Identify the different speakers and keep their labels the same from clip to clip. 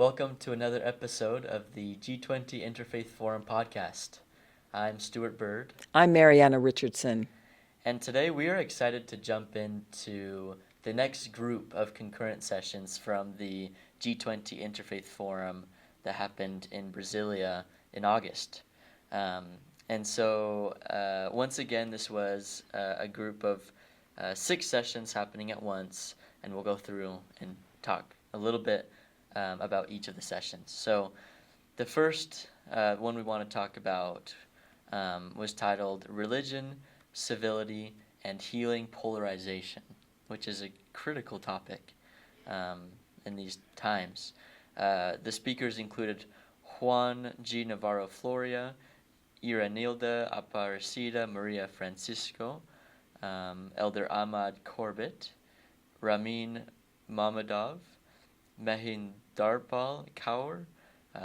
Speaker 1: Welcome to another episode of the G20 Interfaith Forum podcast. I'm Stuart Bird.
Speaker 2: I'm Marianna Richardson.
Speaker 1: And today we are excited to jump into the next group of concurrent sessions from the G20 Interfaith Forum that happened in Brasilia in August. Once again, this was a group of 6 sessions happening at once, and we'll go through and talk a little bit about each of the sessions. So the first one we want to talk about was titled Religion, Civility, and Healing Polarization, which is a critical topic in these times. The speakers included Juan G. Navarro Floria, Iranilda Aparecida Maria Francisco, Elder Ahmad Corbett, Ramin Mamadov, Mehin Darpal Kaur,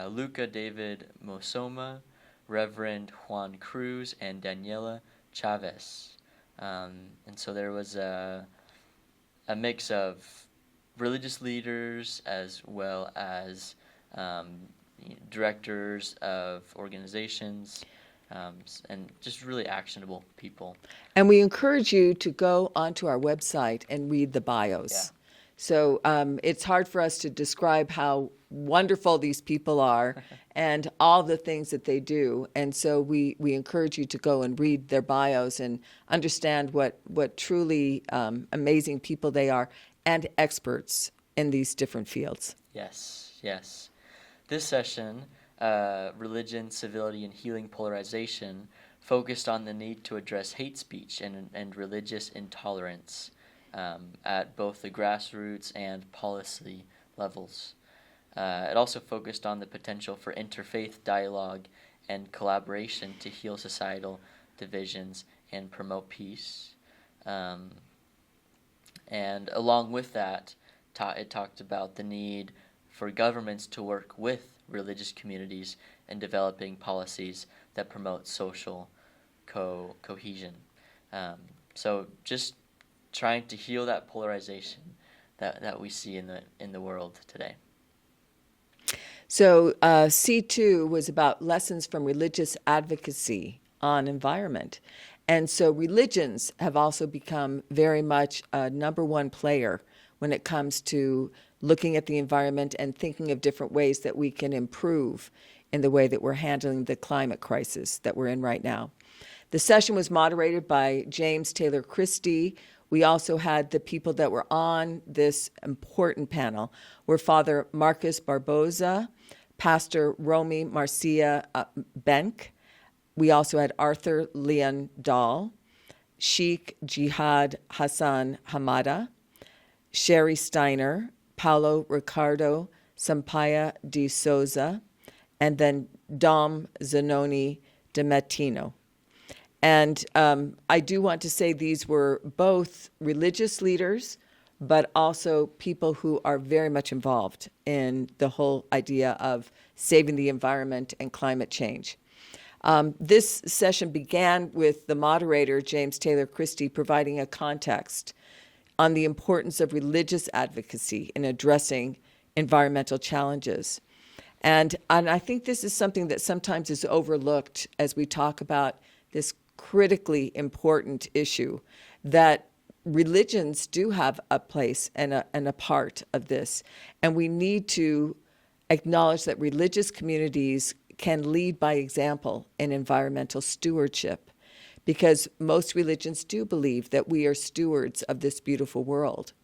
Speaker 1: Luca David Mosoma, Reverend Juan Cruz, and Daniela Chavez. And so there was a mix of religious leaders as well as directors of organizations, and just really actionable people.
Speaker 2: And we encourage you to go onto our website and read the bios.
Speaker 1: Yeah.
Speaker 2: So it's hard for us to describe how wonderful these people are and all the things that they do. And so we encourage you to go and read their bios and understand what truly amazing people they are and experts in these different fields.
Speaker 1: Yes. This session, Religion, Civility, and Healing Polarization, focused on the need to address hate speech and religious intolerance at both the grassroots and policy levels. It also focused on the potential for interfaith dialogue and collaboration to heal societal divisions and promote peace. And along with that, it talked about the need for governments to work with religious communities in developing policies that promote social cohesion. So just trying to heal that polarization that we see in the world today.
Speaker 2: So C2 was about lessons from religious advocacy on environment. And so religions have also become very much a number one player when it comes to looking at the environment and thinking of different ways that we can improve in the way that we're handling the climate crisis that we're in right now. The session was moderated by James Taylor Christie. We also had the people that were on this important panel were Father Marcus Barboza, Pastor Romy Marcia Benk. We also had Arthur Leon Dahl, Sheikh Jihad Hassan Hamada, Sherry Steiner, Paulo Ricardo Sampaia de Souza, and then Dom Zanoni de Mattino. And I do want to say these were both religious leaders, but also people who are very much involved in the whole idea of saving the environment and climate change. This session began with the moderator, James Taylor Christie, providing a context on the importance of religious advocacy in addressing environmental challenges. And I think this is something that sometimes is overlooked as we talk about this critically important issue, that religions do have a place and a part of this. And we need to acknowledge that religious communities can lead by example in environmental stewardship, because most religions do believe that we are stewards of this beautiful world.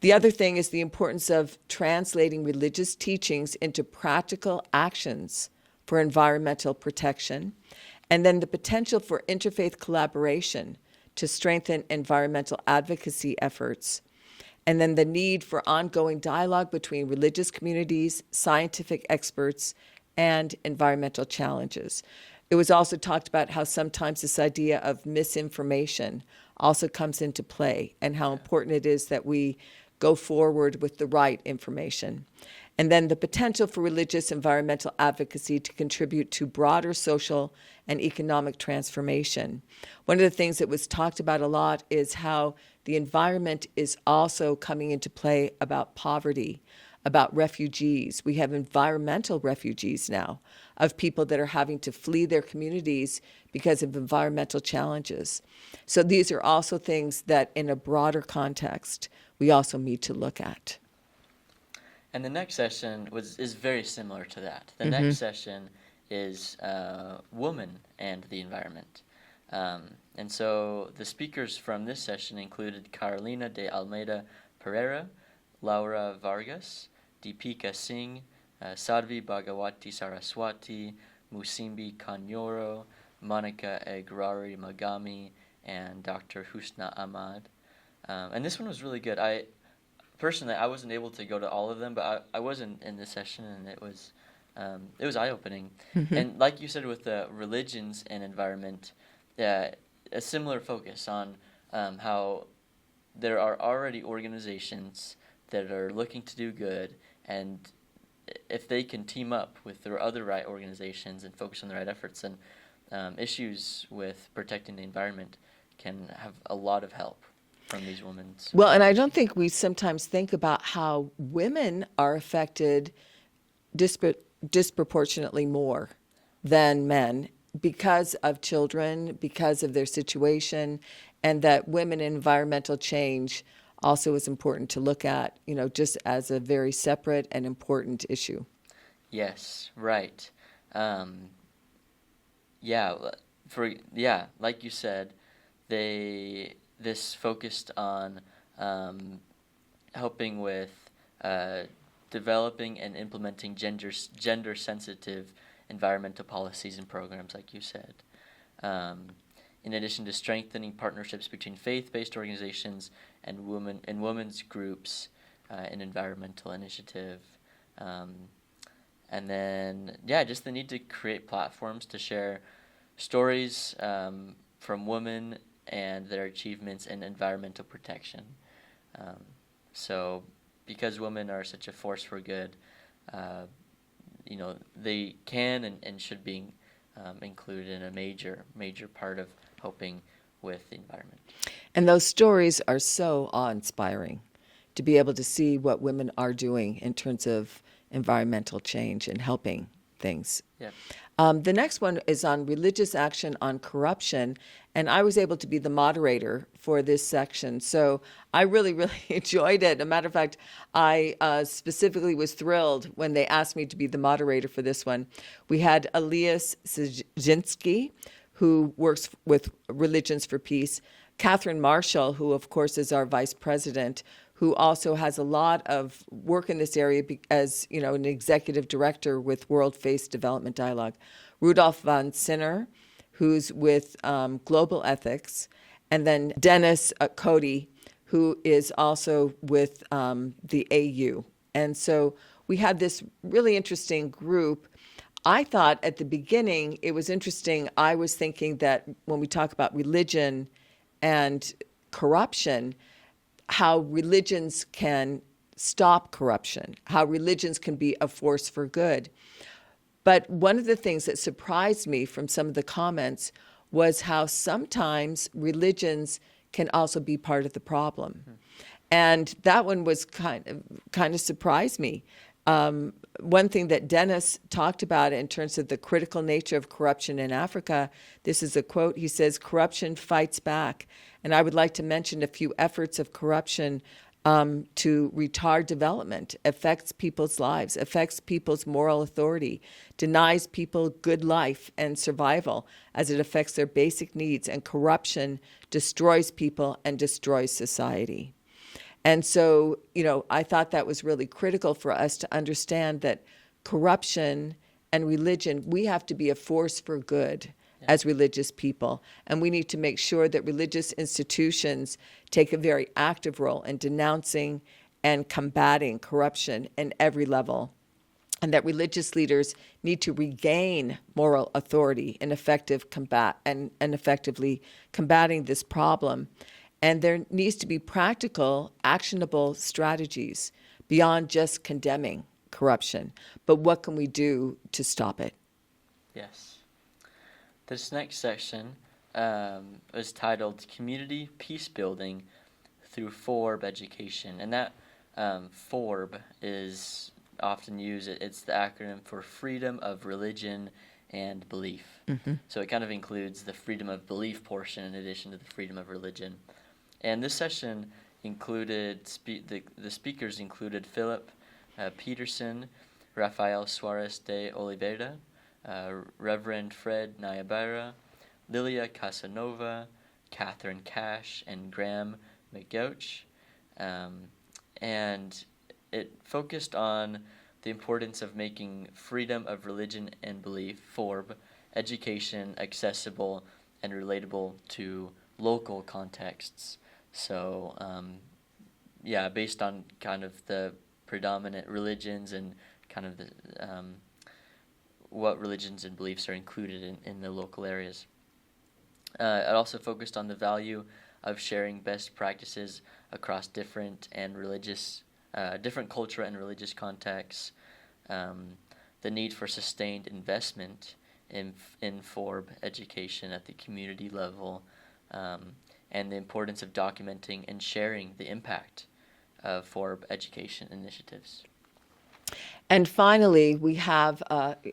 Speaker 2: The other thing is the importance of translating religious teachings into practical actions for environmental protection, and then the potential for interfaith collaboration to strengthen environmental advocacy efforts, and then the need for ongoing dialogue between religious communities, scientific experts, and environmental challenges. It was also talked about how sometimes this idea of misinformation also comes into play, and how important it is that we go forward with the right information. And then the potential for religious environmental advocacy to contribute to broader social and economic transformation. One of the things that was talked about a lot is how the environment is also coming into play about poverty, about refugees. We have environmental refugees now, of people that are having to flee their communities because of environmental challenges. So these are also things that in a broader context we also need to look at.
Speaker 1: And the next session is very similar to that. The next session is woman and the environment. And so the speakers from this session included Carolina de Almeida Pereira, Laura Vargas, Deepika Singh, Sadhvi Bhagawati Saraswati, Musimbi Kanyoro, Monica Agrari Magami, and Dr. Husna Ahmad. And this one was really good. Personally, I wasn't able to go to all of them, but I was in this session, and it was eye-opening. And like you said, with the religions and environment, a similar focus on how there are already organizations that are looking to do good, and if they can team up with their other right organizations and focus on the right efforts, then issues with protecting the environment can have a lot of help from these women's.
Speaker 2: Well, and I don't think we sometimes think about how women are affected disproportionately more than men because of children, because of their situation, and that women in environmental change also is important to look at, just as a very separate and important issue.
Speaker 1: Yes, right. Like you said, this focused on helping with developing and implementing gender-sensitive environmental policies and programs, like you said. In addition to strengthening partnerships between faith-based organizations and women's groups in environmental initiative. And then, just the need to create platforms to share stories from women and their achievements in environmental protection. So because women are such a force for good, they can and should be included in a major part of helping with the environment.
Speaker 2: And those stories are so awe-inspiring, to be able to see what women are doing in terms of environmental change and helping things.
Speaker 1: Yeah.
Speaker 2: The next one is on religious action on corruption, and I was able to be the moderator for this section. So I really, really enjoyed it. As a matter of fact, I specifically was thrilled when they asked me to be the moderator for this one. We had Elias Szynski, who works with Religions for Peace, Catherine Marshall, who of course is our vice president, who also has a lot of work in this area as an executive director with World Faith Development Dialogue, Rudolf von Sinner, who's with Global Ethics, and then Dennis Cody, who is also with the AU. And so we had this really interesting group. I thought at the beginning it was interesting. I was thinking that when we talk about religion and corruption, how religions can stop corruption, how religions can be a force for good. But one of the things that surprised me from some of the comments was how sometimes religions can also be part of the problem. And that one was kind of surprised me. One thing that Dennis talked about in terms of the critical nature of corruption in Africa, this is a quote, he says, "Corruption fights back." And I would like to mention a few efforts of corruption to retard development, affects people's lives, affects people's moral authority, denies people good life and survival as it affects their basic needs, and corruption destroys people and destroys society. And so, I thought that was really critical for us to understand that corruption and religion, we have to be a force for good as religious people. And we need to make sure that religious institutions take a very active role in denouncing and combating corruption in every level. And that religious leaders need to regain moral authority in effectively combating this problem. And there needs to be practical, actionable strategies beyond just condemning corruption. But what can we do to stop it?
Speaker 1: Yes. This next section is titled Community Peace Building Through Four Education. And that FORB is often used. It's the acronym for Freedom of Religion and Belief. So it kind of includes the freedom of belief portion in addition to the freedom of religion. And this session included, the speakers included Philip Peterson, Rafael Suarez de Oliveira, Reverend Fred Nayabara, Lilia Casanova, Catherine Cash, and Graham McGouch. And it focused on the importance of making freedom of religion and belief, FORB, education accessible and relatable to local contexts. So, based on kind of the predominant religions and kind of the what religions and beliefs are included in the local areas. It also focused on the value of sharing best practices across different cultural and religious contexts, the need for sustained investment in FORB education at the community level, and the importance of documenting and sharing the impact of FORB education initiatives.
Speaker 2: And finally, we have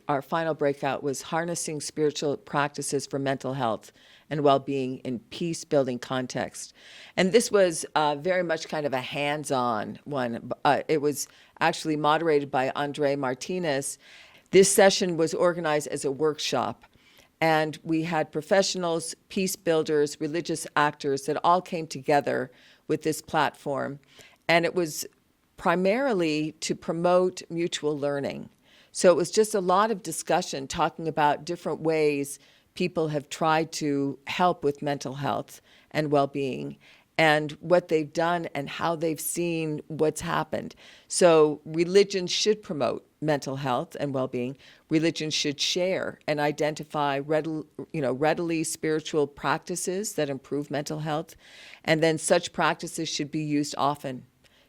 Speaker 2: our final breakout was harnessing spiritual practices for mental health and well-being in peace-building context. And this was very much kind of a hands-on one. It was actually moderated by Andre Martinez. This session was organized as a workshop, and we had professionals, peace builders, religious actors that all came together with this platform. And it was primarily to promote mutual learning. So it was just a lot of discussion talking about different ways people have tried to help with mental health and well-being and what they've done and how they've seen what's happened. So religion should promote mental health and well-being. Religion should share and identify readily spiritual practices that improve mental health. And then such practices should be used often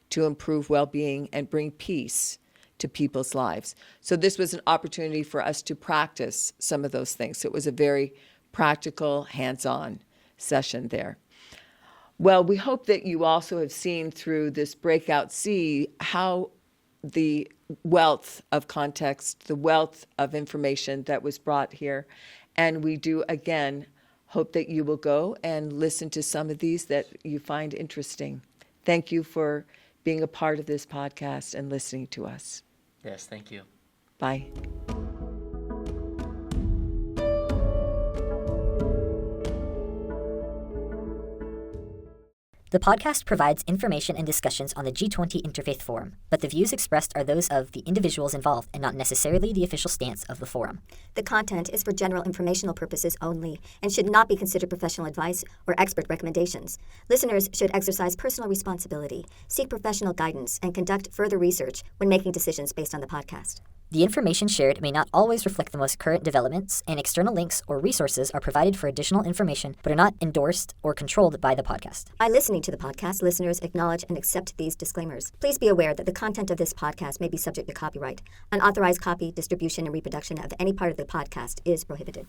Speaker 2: to improve well-being and bring peace to people's lives. So this was an opportunity for us to practice some of those things. So it was a very practical, hands-on session there. Well, we hope that you also have seen through this Breakout C how the wealth of context, the wealth of information that was brought here. And we do, again, hope that you will go and listen to some of these that you find interesting. Thank you for being a part of this podcast and listening to us.
Speaker 1: Yes, thank you.
Speaker 2: Bye.
Speaker 3: The podcast provides information and discussions on the G20 Interfaith Forum, but the views expressed are those of the individuals involved and not necessarily the official stance of the forum.
Speaker 4: The content is for general informational purposes only and should not be considered professional advice or expert recommendations. Listeners should exercise personal responsibility, seek professional guidance, and conduct further research when making decisions based on the podcast.
Speaker 3: The information shared may not always reflect the most current developments, and external links or resources are provided for additional information but are not endorsed or controlled by the podcast.
Speaker 4: By listening to the podcast, listeners acknowledge and accept these disclaimers. Please be aware that the content of this podcast may be subject to copyright. Unauthorized copy, distribution, and reproduction of any part of the podcast is prohibited.